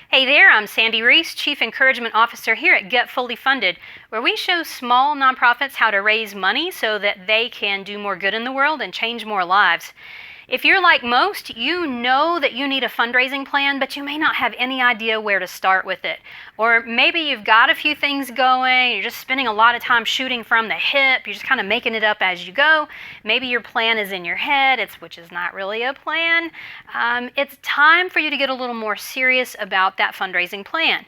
Hey there, I'm Sandy Reese, Chief Encouragement Officer here at Get Fully Funded, where we show small nonprofits how to raise money so that they can do more good in the world and change more lives. If you're like most, you know that you need a fundraising plan, but you may not have any idea where to start with it. Or maybe you've got a few things going, you're just spending a lot of time shooting from the hip, you're just kind of making it up as you go. Maybe your plan is in your head, which is not really a plan. It's time for you to get a little more serious about that fundraising plan.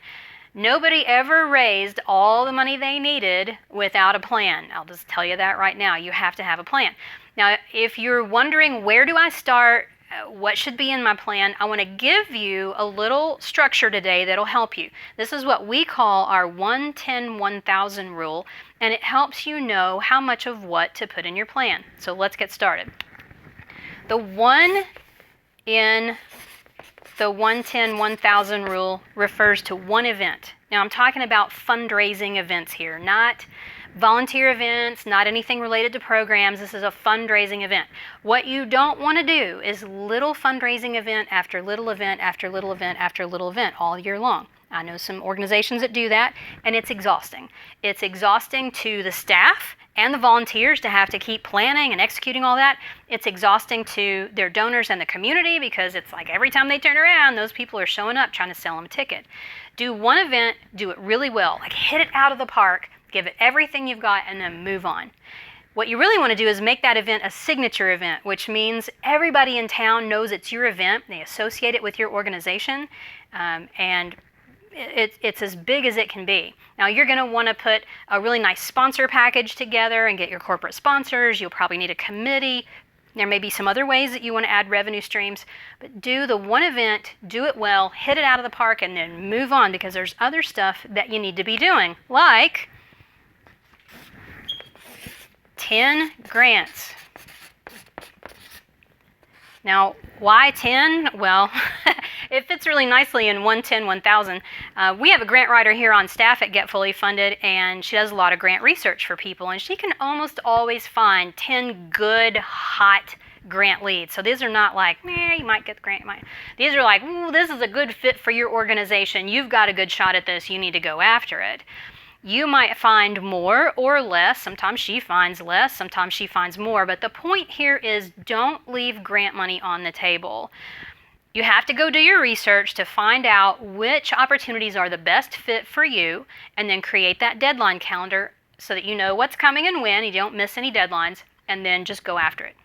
Nobody ever raised all the money they needed without a plan. I'll just tell you that right now. You have to have a plan. Now, if you're wondering where do I start, what should be in my plan, I want to give you a little structure today that'll help you. This is what we call our 1-10-1000 rule, and it helps you know how much of what to put in your plan. So let's get started. The 1 in the 1-10-1000 rule refers to one event. Now I'm talking about fundraising events here, not volunteer events, not anything related to programs. This is a fundraising event. What you don't want to do is little fundraising event after little event after little event after little event all year long. I know some organizations that do that, and it's exhausting. It's exhausting to the staff and the volunteers to have to keep planning and executing all that. It's exhausting to their donors and the community because it's like every time they turn around, those people are showing up trying to sell them a ticket. Do one event, do it really well, like hit it out of the park, give it everything you've got, and then move on. What you really want to do is make that event a signature event, which means everybody in town knows it's your event. They associate it with your organization, and it's as big as it can be. Now you're going to want to put a really nice sponsor package together and get your corporate sponsors. You'll probably need a committee. There may be some other ways that you want to add revenue streams, but do the one event, do it well, hit it out of the park, and then move on, because there's other stuff that you need to be doing, like 10 grants. Now, why 10? Well, it fits really nicely in 1-10-1000. We have a grant writer here on staff at Get Fully Funded, and she does a lot of grant research for people, and she can almost always find 10 good, hot grant leads. So these are not like, you might get the grant, These are like, ooh, this is a good fit for your organization. You've got a good shot at this. You need to go after it. You might find more or less. Sometimes she finds less, sometimes she finds more. But the point here is don't leave grant money on the table. You have to go do your research to find out which opportunities are the best fit for you, and then create that deadline calendar so that you know what's coming and when, you don't miss any deadlines, and then just go after it.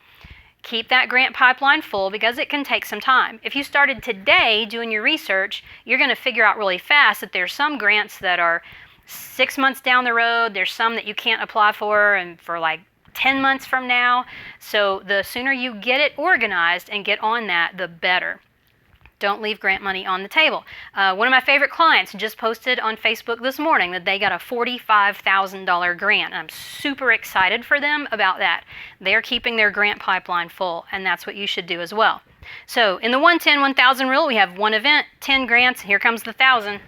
Keep that grant pipeline full because it can take some time. If you started today doing your research, you're going to figure out really fast that there's some grants that are 6 months down the road. There's some that you can't apply for and for like 10 months from now. So the sooner you get it organized and get on that, the better. Don't leave grant money on the table. One of my favorite clients just posted on Facebook this morning that they got a $45,000 grant. I'm super excited for them about that. They're keeping their grant pipeline full, and that's what you should do as well. So in the 1-10-1000 rule, we have one event, 10 grants. Here comes the 1,000.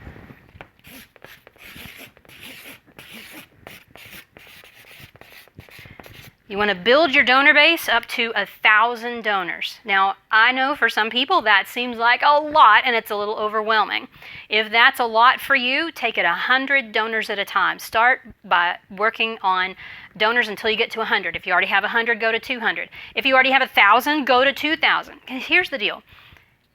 You want to build your donor base up to 1,000 donors. Now, I know for some people that seems like a lot and it's a little overwhelming. If that's a lot for you, take it 100 donors at a time. Start by working on donors until you get to 100. If you already have 100, go to 200. If you already have 1,000, go to 2,000. Here's the deal.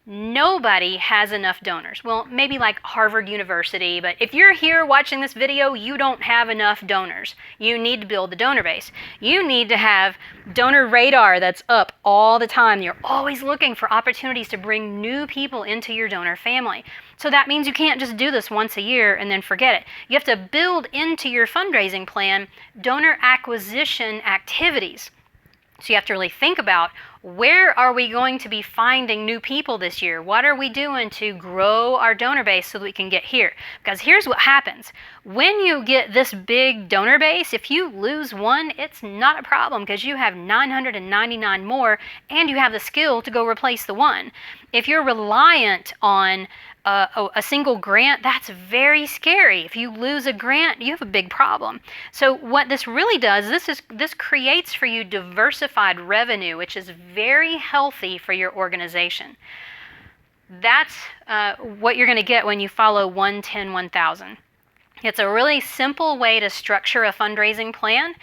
Nobody has enough donors. Well, maybe like Harvard University, but if you're here watching this video, you don't have enough donors. You need to build the donor base. You need to have donor radar that's up all the time. You're always looking for opportunities to bring new people into your donor family. So that means you can't just do this once a year and then forget it. You have to build into your fundraising plan donor acquisition activities. So you have to really think about, where are we going to be finding new people this year? What are we doing to grow our donor base so that we can get here? Because here's what happens. When you get this big donor base, if you lose one, it's not a problem because you have 999 more and you have the skill to go replace the one. If you're reliant on a single grant, that's very scary. If you lose a grant, you have a big problem. So what this really does, this creates for you diversified revenue, which is very healthy for your organization. That's what you're going to get when you follow 1-10-1000. It's a really simple way to structure a fundraising plan,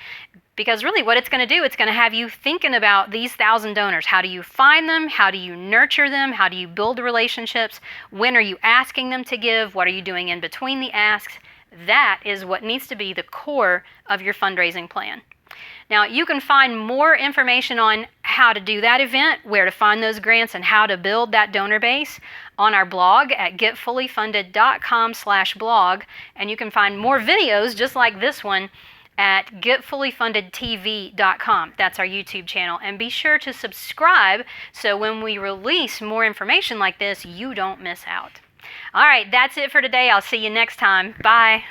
because really what it's going to do, it's going to have you thinking about these 1,000 donors. How do you find them? How do you nurture them? How do you build relationships? When are you asking them to give? What are you doing in between the asks? That is what needs to be the core of your fundraising plan. Now, you can find more information on how to do that event, where to find those grants, and how to build that donor base on our blog at getfullyfunded.com/blog. And you can find more videos just like this one at getfullyfundedtv.com. That's our YouTube channel. And be sure to subscribe so when we release more information like this, you don't miss out. All right, that's it for today. I'll see you next time. Bye.